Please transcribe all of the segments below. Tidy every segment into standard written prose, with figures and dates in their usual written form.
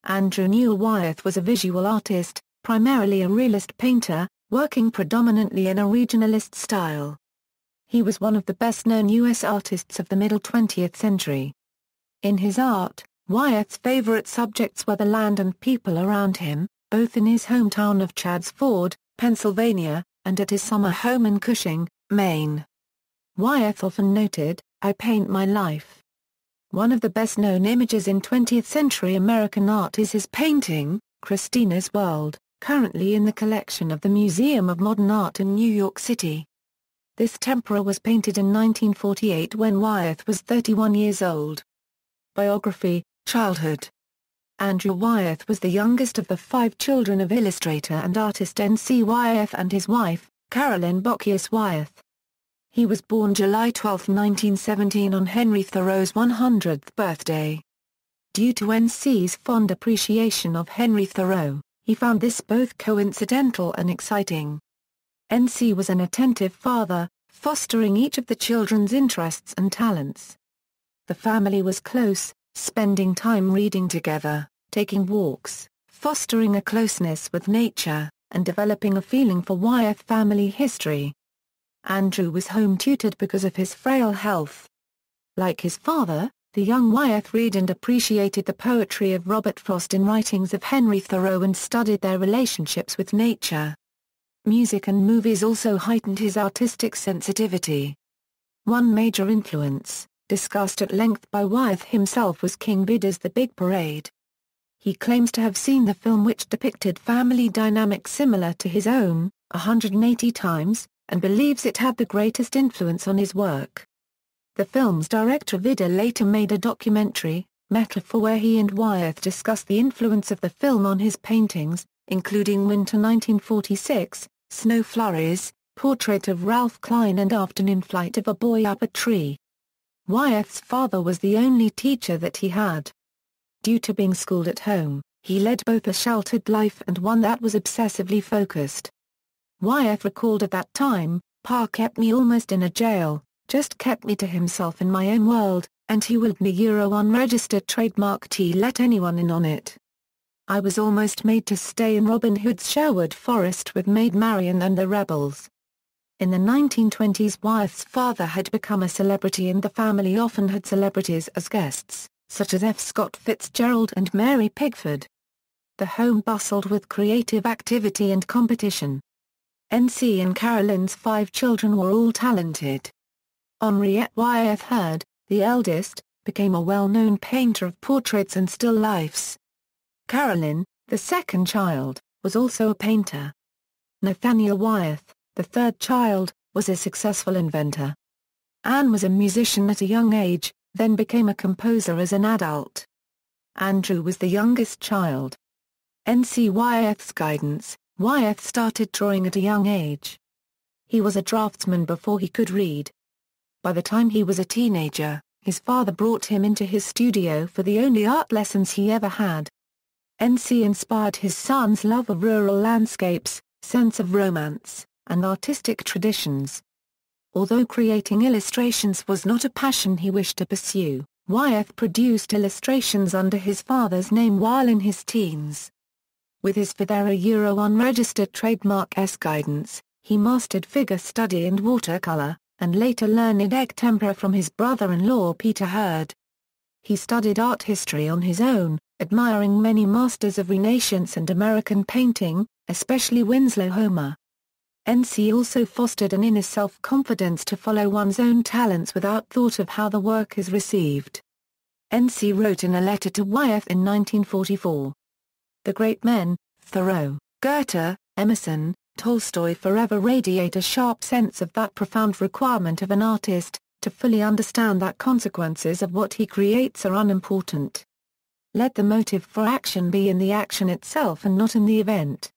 Newell Wyeth was a visual artist, primarily a realist painter, working predominantly in a regionalist style. He was one of the best-known U.S. artists of the middle 20th century. In his art, Wyeth's favorite subjects were the land and people around him, both in his hometown of Chadds Ford, Pennsylvania, and at his summer home in Cushing, Maine. Wyeth often noted, "I paint my life." One of the best-known images in 20th-century American art is his painting, Christina's World, currently in the collection of the Museum of Modern Art in New York City. This tempera was painted in 1948 when Wyeth was 31 years old. Biography Childhood. Andrew Wyeth was the youngest of the 5 children of illustrator and artist WY-eth and his wife, Carolyn Bockius Wyeth. He was born July 12, 1917 on Henry Thoreau's 100th birthday. Due to NC's fond appreciation of Henry Thoreau, he found this both coincidental and exciting. NC was an attentive father, fostering each of the children's interests and talents. The family was close, spending time reading together, taking walks, fostering a closeness with nature, and developing a feeling for Wyeth family history. Andrew was home-tutored because of his frail health. Like his father, the young Wyeth read and appreciated the poetry of Robert Frost and writings of Henry Thoreau and studied their relationships with nature. Music and movies also heightened his artistic sensitivity. One major influence, discussed at length by Wyeth himself, was King Vidor's The Big Parade. He claims to have seen the film, which depicted family dynamics similar to his own, 180 times, and believes it had the greatest influence on his work. The film's director Vidor later made a documentary, Metaphor, where he and Wyeth discussed the influence of the film on his paintings, including Winter 1946, Snow Flurries, Portrait of Ralph Klein and Afternoon Flight of a Boy Up a Tree. Wyeth's father was the only teacher that he had. Due to being schooled at home, he led both a sheltered life and one that was obsessively focused. Wyeth recalled, "At that time, Pa kept me almost in a jail, just kept me to himself in my own world, and he willed me unregistered trademark T, let anyone in on it. I was almost made to stay in Robin Hood's Sherwood Forest with Maid Marian and the rebels." In the 1920s, Wyeth's father had become a celebrity and the family often had celebrities as guests, such as F. Scott Fitzgerald and Mary Pickford. The home bustled with creative activity and competition. NC and Carolyn's 5 children were all talented. Henriette Wyeth Heard, the eldest, became a well-known painter of portraits and still lifes. Carolyn, the second child, was also a painter. Nathaniel Wyeth, the third child, was a successful inventor. Anne was a musician at a young age, then became a composer as an adult. Andrew was the youngest child. NC Wyeth's guidance, Wyeth started drawing at a young age. He was a draftsman before he could read. By the time he was a teenager, his father brought him into his studio for the only art lessons he ever had. NC inspired his son's love of rural landscapes, sense of romance, and artistic traditions. Although creating illustrations was not a passion he wished to pursue, Wyeth produced illustrations under his father's name while in his teens. With his father unregistered trademark S guidance, he mastered figure study and watercolor, and later learned egg tempera from his brother-in-law Peter Heard. He studied art history on his own, admiring many masters of Renaissance and American painting, especially Winslow Homer. NC also fostered an inner self-confidence to follow one's own talents without thought of how the work is received. NC wrote in a letter to Wyeth in 1944. "The great men, Thoreau, Goethe, Emerson, Tolstoy forever radiate a sharp sense of that profound requirement of an artist, to fully understand that consequences of what he creates are unimportant. Let the motive for action be in the action itself and not in the event.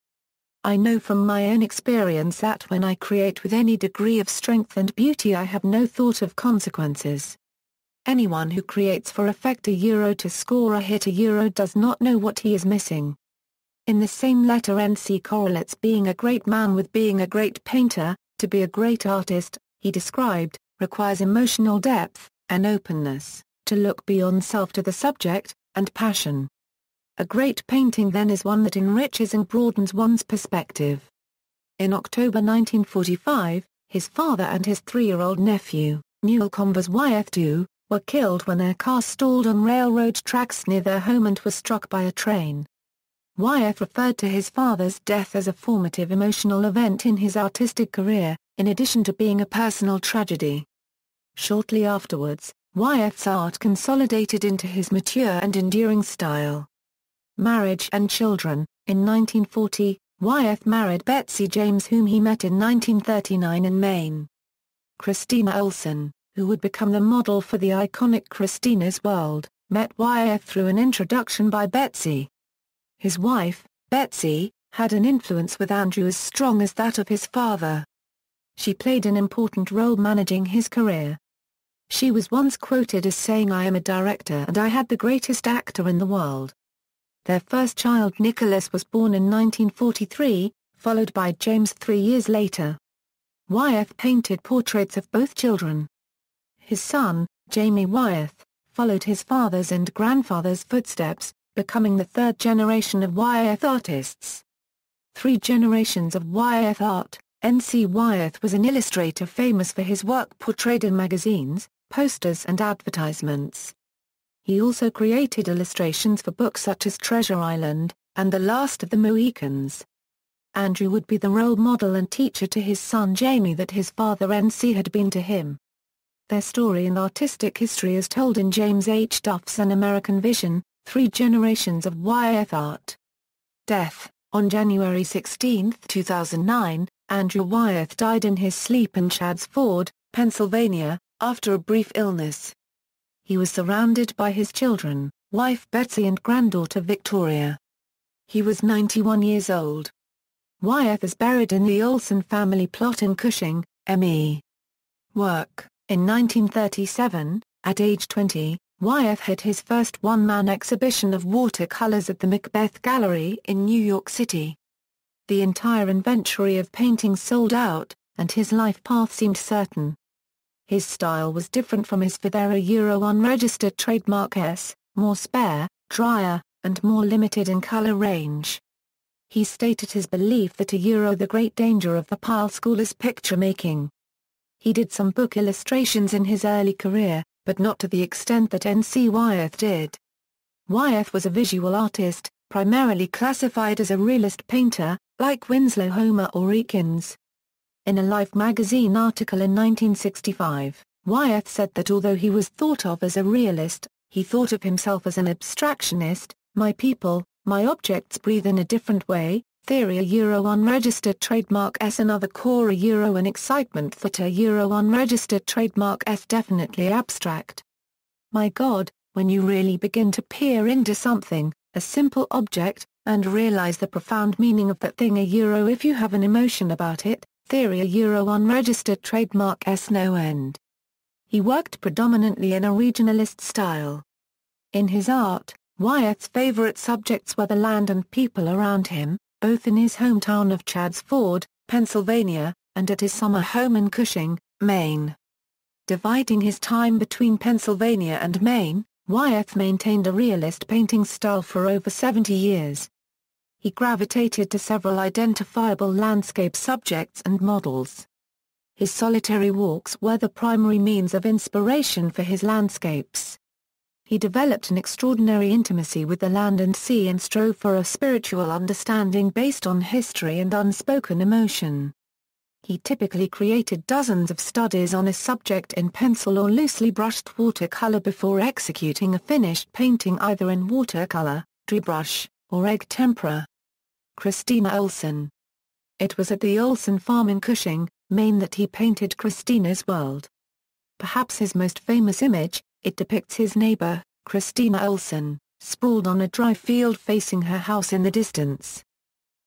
I know from my own experience that when I create with any degree of strength and beauty I have no thought of consequences. Anyone who creates for effect to score a hit does not know what he is missing." In the same letter, NC correlates being a great man with being a great painter. To be a great artist, he described, requires emotional depth, an openness, to look beyond self to the subject, and passion. A great painting then is one that enriches and broadens one's perspective. In October 1945, his father and his 3-year-old nephew, Newell Wyeth, were killed when their car stalled on railroad tracks near their home and was struck by a train. Wyeth referred to his father's death as a formative emotional event in his artistic career, in addition to being a personal tragedy. Shortly afterwards, Wyeth's art consolidated into his mature and enduring style. Marriage and children. In 1940, Wyeth married Betsy James, whom he met in 1939 in Maine. Kristina Olsen, who would become the model for the iconic Christina's World, met Wyeth through an introduction by Betsy. His wife, Betsy, had an influence with Andrew as strong as that of his father. She played an important role managing his career. She was once quoted as saying, "I am a director and I had the greatest actor in the world." Their first child Nicholas was born in 1943, followed by James 3 years later. Wyeth painted portraits of both children. His son, Jamie Wyeth, followed his father's and grandfather's footsteps, becoming the third generation of Y-eth artists. 3 generations of Y-eth art. N.C. Wyeth was an illustrator famous for his work portrayed in magazines, posters and advertisements. He also created illustrations for books such as Treasure Island, and The Last of the Mohicans. Andrew would be the role model and teacher to his son Jamie that his father N.C. had been to him. Their story and artistic history is told in James H. Duff's An American Vision, 3 Generations of Y-eth Art. Death. On January 16, 2009, Andrew Wyeth died in his sleep in Chadds Ford, Pennsylvania, after a brief illness. He was surrounded by his children, wife Betsy and granddaughter Victoria. He was 91 years old. Wyeth is buried in the Olsen family plot in Cushing, ME. Work. In 1937, at age 20, Wyeth had his first one-man exhibition of watercolors at the Macbeth Gallery in New York City. The entire inventory of paintings sold out, and his life path seemed certain. His style was different from his father, unregistered trademark S, more spare, drier, and more limited in color range. He stated his belief that the great danger of the Pyle school is picture-making. He did some book illustrations in his early career, but not to the extent that N.C. Wyeth did. Wyeth was a visual artist, primarily classified as a realist painter, like Winslow Homer or Eakins. In a Life magazine article in 1965, Wyeth said that although he was thought of as a realist, he thought of himself as an abstractionist. My people, my objects breathe in a different way. Theory unregistered trademark S. Another core an excitement that unregistered trademark S. Definitely abstract. My God, when you really begin to peer into something, a simple object, and realize the profound meaning of that thing if you have an emotion about it, theory unregistered trademark S. No end. He worked predominantly in a regionalist style. In his art, Wyeth's favorite subjects were the land and people around him, both in his hometown of Chadds Ford, Pennsylvania, and at his summer home in Cushing, Maine. Dividing his time between Pennsylvania and Maine, Wyeth maintained a realist painting style for over 70 years. He gravitated to several identifiable landscape subjects and models. His solitary walks were the primary means of inspiration for his landscapes. He developed an extraordinary intimacy with the land and sea and strove for a spiritual understanding based on history and unspoken emotion. He typically created dozens of studies on a subject in pencil or loosely brushed watercolor before executing a finished painting either in watercolor, dry brush, or egg tempera. Kristina Olsen. It was at the Olsen farm in Cushing, Maine that he painted Christina's World. Perhaps his most famous image, it depicts his neighbor, Kristina Olsen, sprawled on a dry field facing her house in the distance.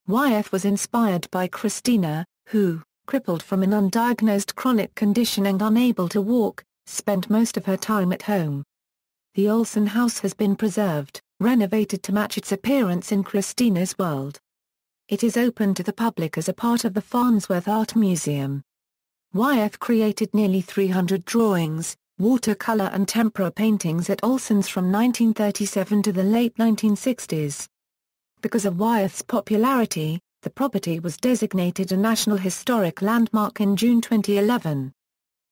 Wyeth was inspired by Christina, who, crippled from an undiagnosed chronic condition and unable to walk, spent most of her time at home. The Olsen house has been preserved, renovated to match its appearance in Christina's World. It is open to the public as a part of the Farnsworth Art Museum. Wyeth created nearly 300 drawings, watercolor and tempera paintings at Olsen's from 1937 to the late 1960s. Because of Wyeth's popularity, the property was designated a National Historic Landmark in June 2011.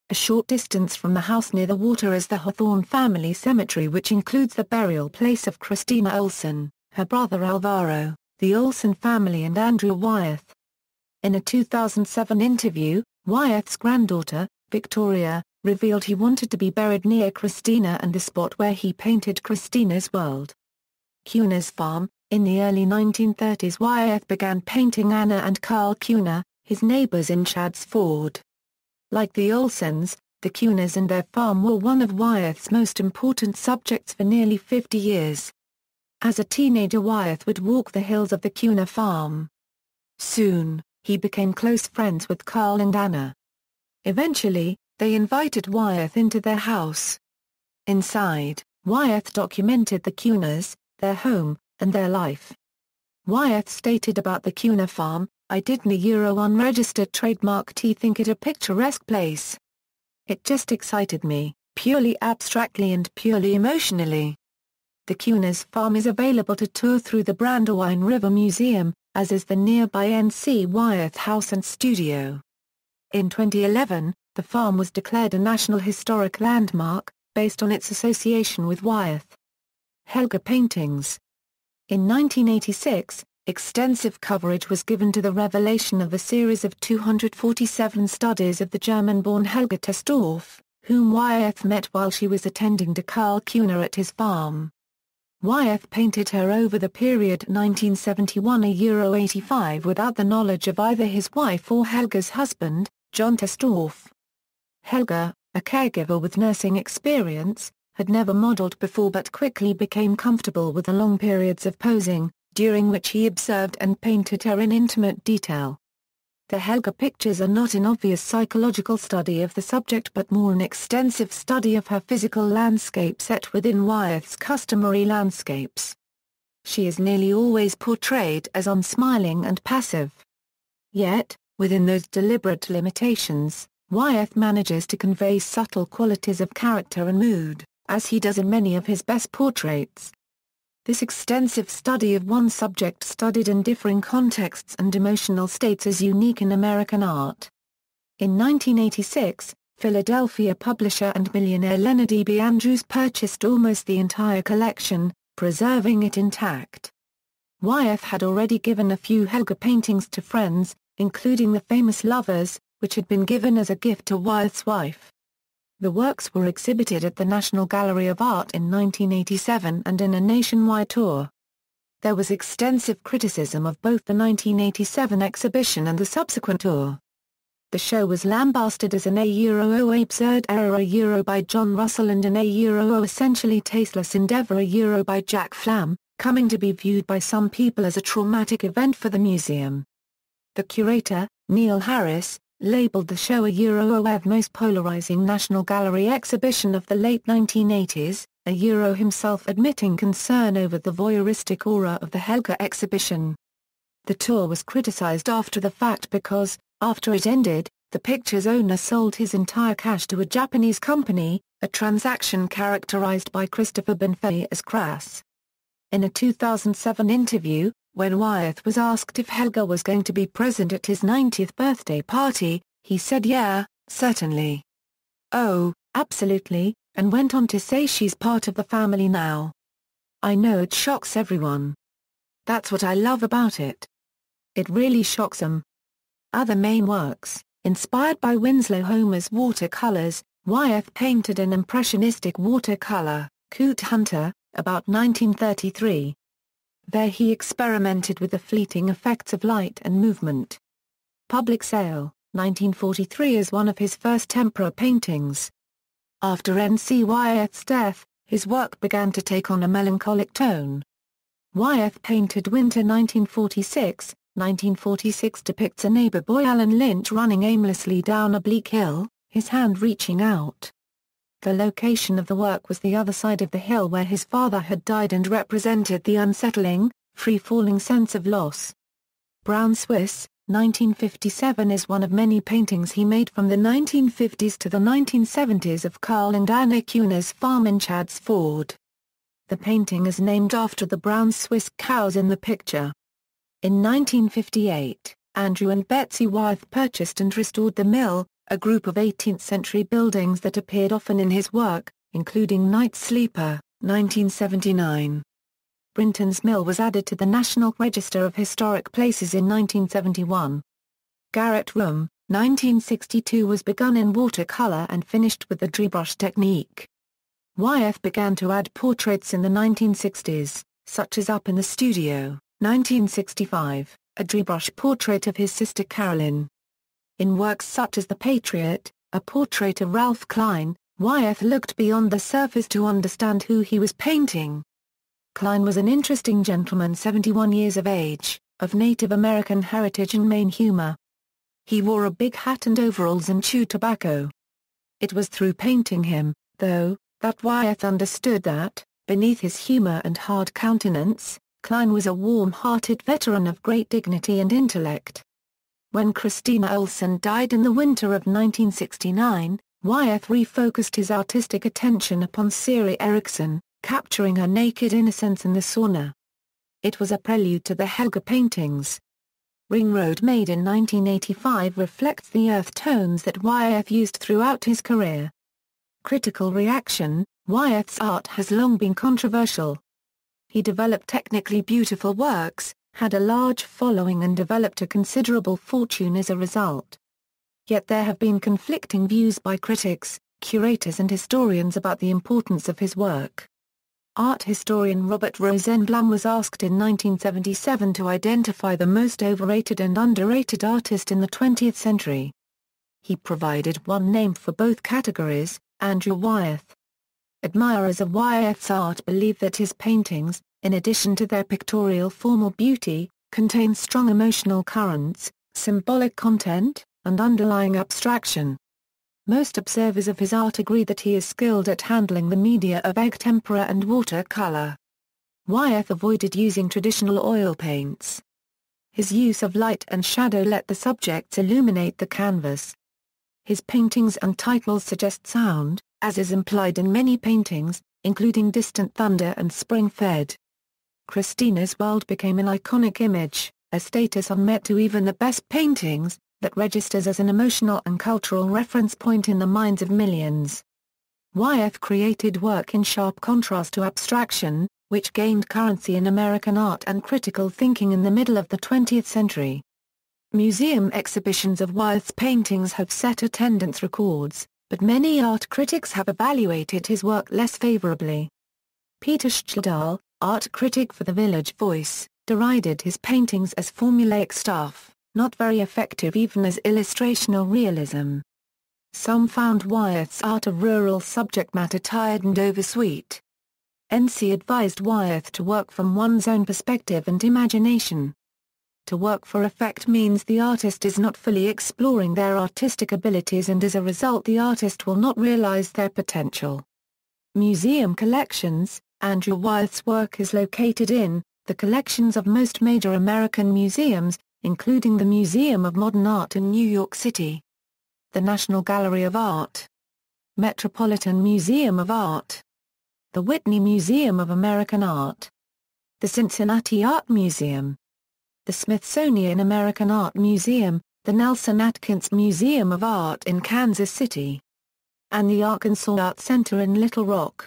A short distance from the house near the water is the Hawthorne family cemetery, which includes the burial place of Kristina Olsen, her brother Alvaro, the Olsen family and Andrew Wyeth. In a 2007 interview, Wyeth's granddaughter, Victoria, revealed he wanted to be buried near Christina and the spot where he painted Christina's world. Cuna's farm. In the early 1930s, Wyeth began painting Anna and Carl Cuna, his neighbors in Chadds Ford. Like the Olsens, the Cunas and their farm were one of Wyeth's most important subjects for nearly 50 years. As a teenager, Wyeth would walk the hills of the Cuna farm. Soon, he became close friends with Carl and Anna. Eventually, they invited Wyeth into their house. Inside, Wyeth documented the Cunas, their home, and their life. Wyeth stated about the Cuna farm, "I didn't unregistered trademark think it a picturesque place. It just excited me, purely abstractly and purely emotionally." The Cuna's farm is available to tour through the Brandywine River Museum, as is the nearby N.C. Wyeth House and Studio. In 2011, the farm was declared a National Historic Landmark, based on its association with Wyeth. Helga paintings. In 1986, extensive coverage was given to the revelation of a series of 247 studies of the German-born Helga Testorff, whom Wyeth met while she was attending to Carl Cuna at his farm. Wyeth painted her over the period 1971–85 without the knowledge of either his wife or Helga's husband, John Testorff. Helga, a caregiver with nursing experience, had never modeled before but quickly became comfortable with the long periods of posing, during which he observed and painted her in intimate detail. The Helga pictures are not an obvious psychological study of the subject but more an extensive study of her physical landscape set within Wyeth's customary landscapes. She is nearly always portrayed as unsmiling and passive. Yet, within those deliberate limitations, Wyeth manages to convey subtle qualities of character and mood, as he does in many of his best portraits. This extensive study of one subject studied in differing contexts and emotional states is unique in American art. In 1986, Philadelphia publisher and millionaire Leonard E. B. Andrews purchased almost the entire collection, preserving it intact. Wyeth had already given a few Helga paintings to friends, including the famous Lovers, which had been given as a gift to Wyeth's wife. The works were exhibited at the National Gallery of Art in 1987 and in a nationwide tour. There was extensive criticism of both the 1987 exhibition and the subsequent tour. The show was lambasted as an absurd error by John Russell and an essentially tasteless endeavor by Jack Flam, coming to be viewed by some people as a traumatic event for the museum. The curator, Neil Harris, labeled the show ʻwaɪ.ɛθ most polarizing National Gallery exhibition of the late 1980s, himself admitting concern over the voyeuristic aura of the Helga exhibition. The tour was criticized after the fact because, after it ended, the picture's owner sold his entire cash to a Japanese company, a transaction characterized by Christopher Benfei as crass. In a 2007 interview, when Wyeth was asked if Helga was going to be present at his 90th birthday party, he said yeah, certainly. Oh, absolutely, and went on to say she's part of the family now. I know it shocks everyone. That's what I love about it. It really shocks them. Other Maine works, inspired by Winslow Homer's watercolors, Wyeth painted an impressionistic watercolor, Coot Hunter, about 1933. There he experimented with the fleeting effects of light and movement. Public Sale, 1943 is one of his first tempera paintings. After N.C. Wyeth's death, his work began to take on a melancholic tone. Wyeth painted Winter 1946. 1946 depicts a neighbor boy Alan Lynch running aimlessly down a bleak hill, his hand reaching out. The location of the work was the other side of the hill where his father had died and represented the unsettling, free-falling sense of loss. Brown Swiss, 1957 is one of many paintings he made from the 1950s to the 1970s of Carl and Anna Kuhner's farm in Chadds Ford. The painting is named after the brown Swiss cows in the picture. In 1958, Andrew and Betsy Wyeth purchased and restored the mill, a group of 18th-century buildings that appeared often in his work, including Night Sleeper, 1979. Brinton's Mill was added to the National Register of Historic Places in 1971. Garrett Room, 1962 was begun in watercolor and finished with the drybrush technique. Wyeth began to add portraits in the 1960s, such as Up in the Studio, 1965, a drybrush portrait of his sister Carolyn. In works such as The Patriot, a portrait of Ralph Klein, Wyeth looked beyond the surface to understand who he was painting. Klein was an interesting gentleman 71 years of age, of Native American heritage and Maine humor. He wore a big hat and overalls and chewed tobacco. It was through painting him, though, that Wyeth understood that, beneath his humor and hard countenance, Klein was a warm-hearted veteran of great dignity and intellect. When Kristina Olsen died in the winter of 1969, Wyeth refocused his artistic attention upon Siri Erickson, capturing her naked innocence in the sauna. It was a prelude to the Helga paintings. Ring Road, made in 1985, reflects the earth tones that Wyeth used throughout his career. Critical reaction: Wyeth's art has long been controversial. He developed technically beautiful works, had a large following and developed a considerable fortune as a result. Yet there have been conflicting views by critics, curators and historians about the importance of his work. Art historian Robert Rosenblum was asked in 1977 to identify the most overrated and underrated artist in the 20th century. He provided one name for both categories, Andrew Wyeth. Admirers of Wyeth's art believe that his paintings, in addition to their pictorial formal beauty, contain strong emotional currents, symbolic content, and underlying abstraction. Most observers of his art agree that he is skilled at handling the media of egg tempera and watercolor. Wyeth avoided using traditional oil paints. His use of light and shadow let the subjects illuminate the canvas. His paintings and titles suggest sound, as is implied in many paintings, including Distant Thunder and Spring-Fed. Christina's world became an iconic image, a status unmet to even the best paintings, that registers as an emotional and cultural reference point in the minds of millions. Wyeth created work in sharp contrast to abstraction, which gained currency in American art and critical thinking in the middle of the 20th century. Museum exhibitions of Wyeth's paintings have set attendance records, but many art critics have evaluated his work less favorably. Peter Schjeldahl, art critic for The Village Voice, derided his paintings as formulaic stuff, not very effective even as illustration or realism. Some found Wyeth's art of rural subject matter tired and oversweet. NC advised Wyeth to work from one's own perspective and imagination. To work for effect means the artist is not fully exploring their artistic abilities, and as a result the artist will not realize their potential. Museum collections: Andrew Wyeth's work is located in the collections of most major American museums, including the Museum of Modern Art in New York City, the National Gallery of Art, Metropolitan Museum of Art, the Whitney Museum of American Art, the Cincinnati Art Museum, the Smithsonian American Art Museum, the Nelson Atkins Museum of Art in Kansas City, and the Arkansas Art Center in Little Rock.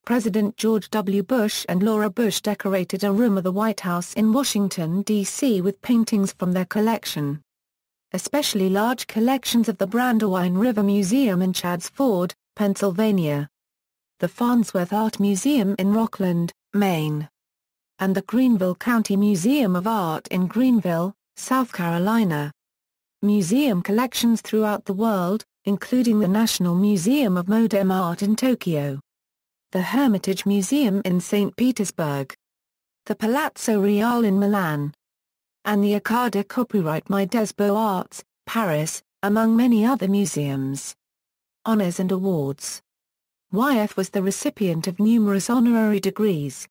President George W. Bush and Laura Bush decorated a room of the White House in Washington, D.C. with paintings from their collection. Especially large collections of the Brandywine River Museum in Chadds Ford, Pennsylvania, the Farnsworth Art Museum in Rockland, Maine, and the Greenville County Museum of Art in Greenville, South Carolina. Museum collections throughout the world, including the National Museum of Modern Art in Tokyo, the Hermitage Museum in St. Petersburg, the Palazzo Reale in Milan, and the Accada Copyright My des Beaux-Arts, Paris, among many other museums. Honors and awards. Wyeth was the recipient of numerous honorary degrees.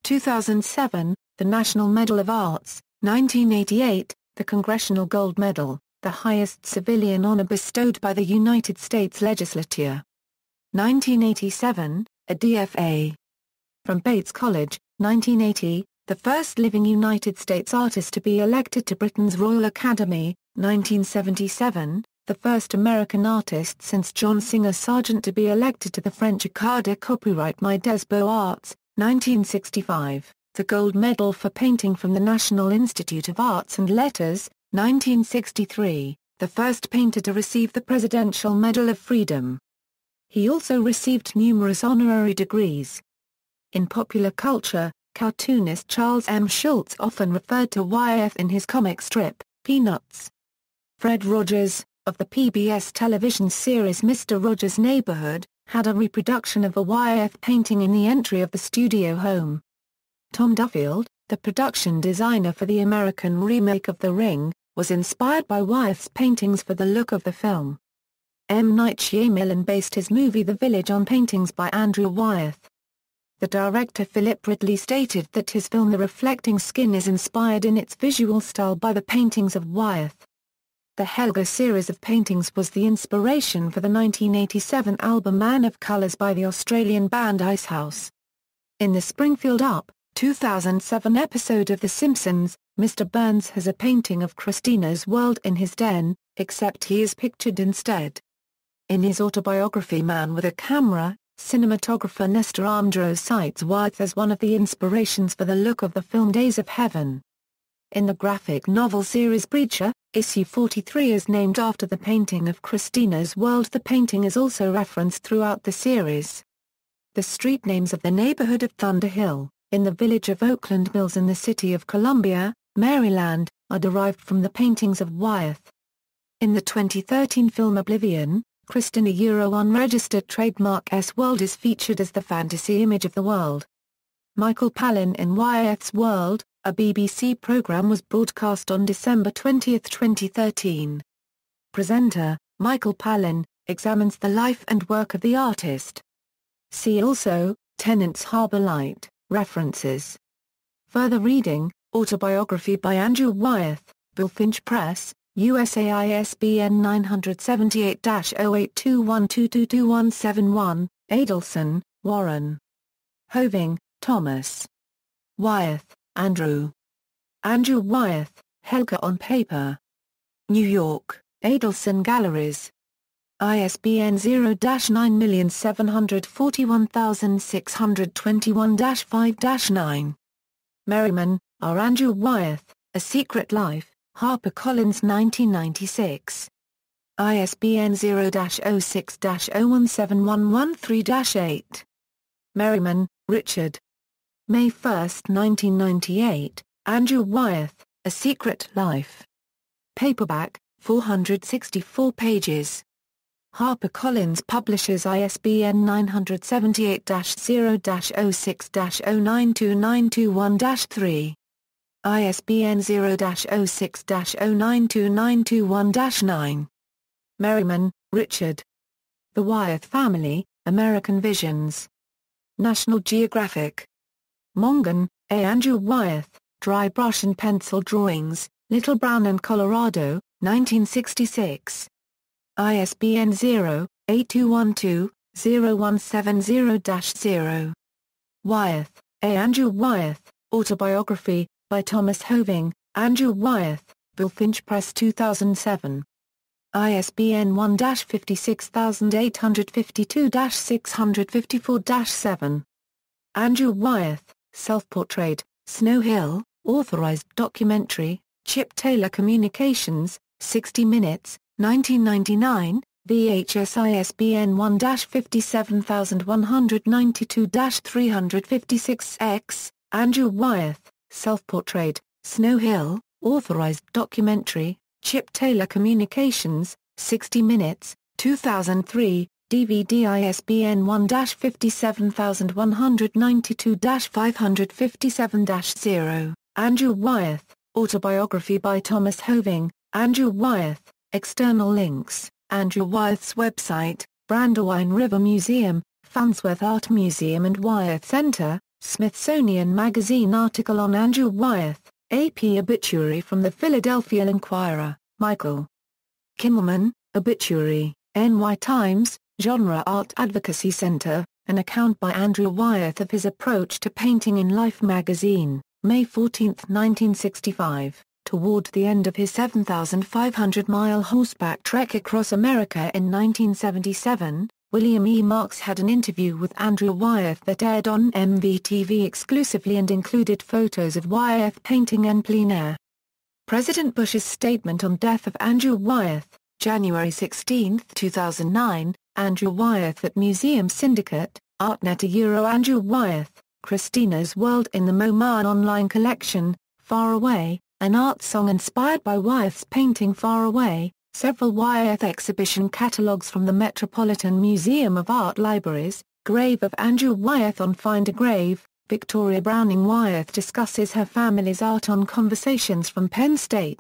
2007, the National Medal of Arts, 1988, The Congressional Gold Medal, the highest civilian honor bestowed by the United States Legislature. 1987, a DFA. From Bates College, 1980, the first living United States artist to be elected to Britain's Royal Academy. 1977, the first American artist since John Singer Sargent to be elected to the French Académie. Copyright My des Beaux-Arts, 1965, the Gold Medal for Painting from the National Institute of Arts and Letters, 1963, the first painter to receive the Presidential Medal of Freedom. He also received numerous honorary degrees. In popular culture, cartoonist Charles M. Schulz often referred to WY-eth in his comic strip, Peanuts. Fred Rogers, of the PBS television series Mr. Rogers' Neighborhood, had a reproduction of a WY-eth painting in the entry of the studio home. Tom Duffield, the production designer for the American remake of The Ring, was inspired by WY-eth's paintings for the look of the film. M. Night Shyamalan based his movie The Village on paintings by Andrew Wyeth. The director Philip Ridley stated that his film The Reflecting Skin is inspired in its visual style by the paintings of Wyeth. The Helga series of paintings was the inspiration for the 1987 album Man of Colours by the Australian band Icehouse. In the Springfield Up, 2007 episode of The Simpsons, Mr. Burns has a painting of Christina's world in his den, except he is pictured instead. In his autobiography Man with a Camera, cinematographer Nestor Amdrow cites WY-eth as one of the inspirations for the look of the film Days of Heaven. In the graphic novel series Preacher, issue 43 is named after the painting of Christina's world. The painting is also referenced throughout the series. The street names of the neighborhood of Thunder Hill, in the village of Oakland Mills in the city of Columbia, Maryland, are derived from the paintings of WY-eth. In the 2013 film Oblivion, Christina unregistered trademark S World is featured as the fantasy image of the world. Michael Palin in WY-eth's World, a BBC programme, was broadcast on December 20, 2013. Presenter, Michael Palin, examines the life and work of the artist. See also, Tennant's Harbour Light, references. Further reading, Autobiography by Andrew Wyeth, Bullfinch Press, USA ISBN 978-0821222171, Adelson, Warren. Hoving, Thomas. Wyeth, Andrew. Andrew Wyeth, Helga on Paper. New York, Adelson Galleries. ISBN 0-9741621-5-9. Merriman, R. Andrew Wyeth, A Secret Life, HarperCollins 1996. ISBN 0-06-017113-8. Merriman, Richard. May 1, 1998, Andrew Wyeth, A Secret Life. Paperback, 464 pages. HarperCollins Publishers ISBN 978-0-06-092921-3. ISBN 0-06-092921-9. Merriman, Richard. The Wyeth Family, American Visions. National Geographic. Mongan, A. Andrew Wyeth, Dry Brush and Pencil Drawings, Little Brown and Colorado, 1966. ISBN 0-8212-0170-0. Wyeth, A. Andrew Wyeth, Autobiography, by Thomas Hoving, Andrew Wyeth, Bullfinch Press 2007. ISBN 1-56852-654-7. Andrew Wyeth, Self-Portrait, Snow Hill, Authorized Documentary, Chip Taylor Communications, 60 Minutes, 1999, VHS ISBN 1-57192-356-X, Andrew Wyeth, Self-Portrait, Snow Hill, Authorized Documentary, Chip Taylor Communications, 60 Minutes, 2003, DVD ISBN 1-57192-557-0. Andrew Wyeth, Autobiography by Thomas Hoving, Andrew Wyeth, external links, Andrew Wyeth's website, Brandywine River Museum, Farnsworth Art Museum and Wyeth Center, Smithsonian Magazine article on Andrew Wyeth, AP obituary from the Philadelphia Inquirer, Michael Kimmelman, obituary, NY Times, Genre Art Advocacy Center, an account by Andrew Wyeth of his approach to painting in Life magazine, May 14, 1965. Toward the end of his 7,500-mile horseback trek across America in 1977, William E. Marks had an interview with Andrew Wyeth that aired on MVTV exclusively and included photos of Wyeth painting en plein air. President Bush's statement on death of Andrew Wyeth, January 16, 2009, Andrew Wyeth at Museum Syndicate, ArtNet Andrew Wyeth, Christina's World in the MoMA online collection, Far Away, an art song inspired by Wyeth's painting Far Away, several Y-eth exhibition catalogues from the Metropolitan Museum of Art libraries, grave of Andrew Wyeth on Find a Grave, Victoria Browning Wyeth discusses her family's art on Conversations from Penn State,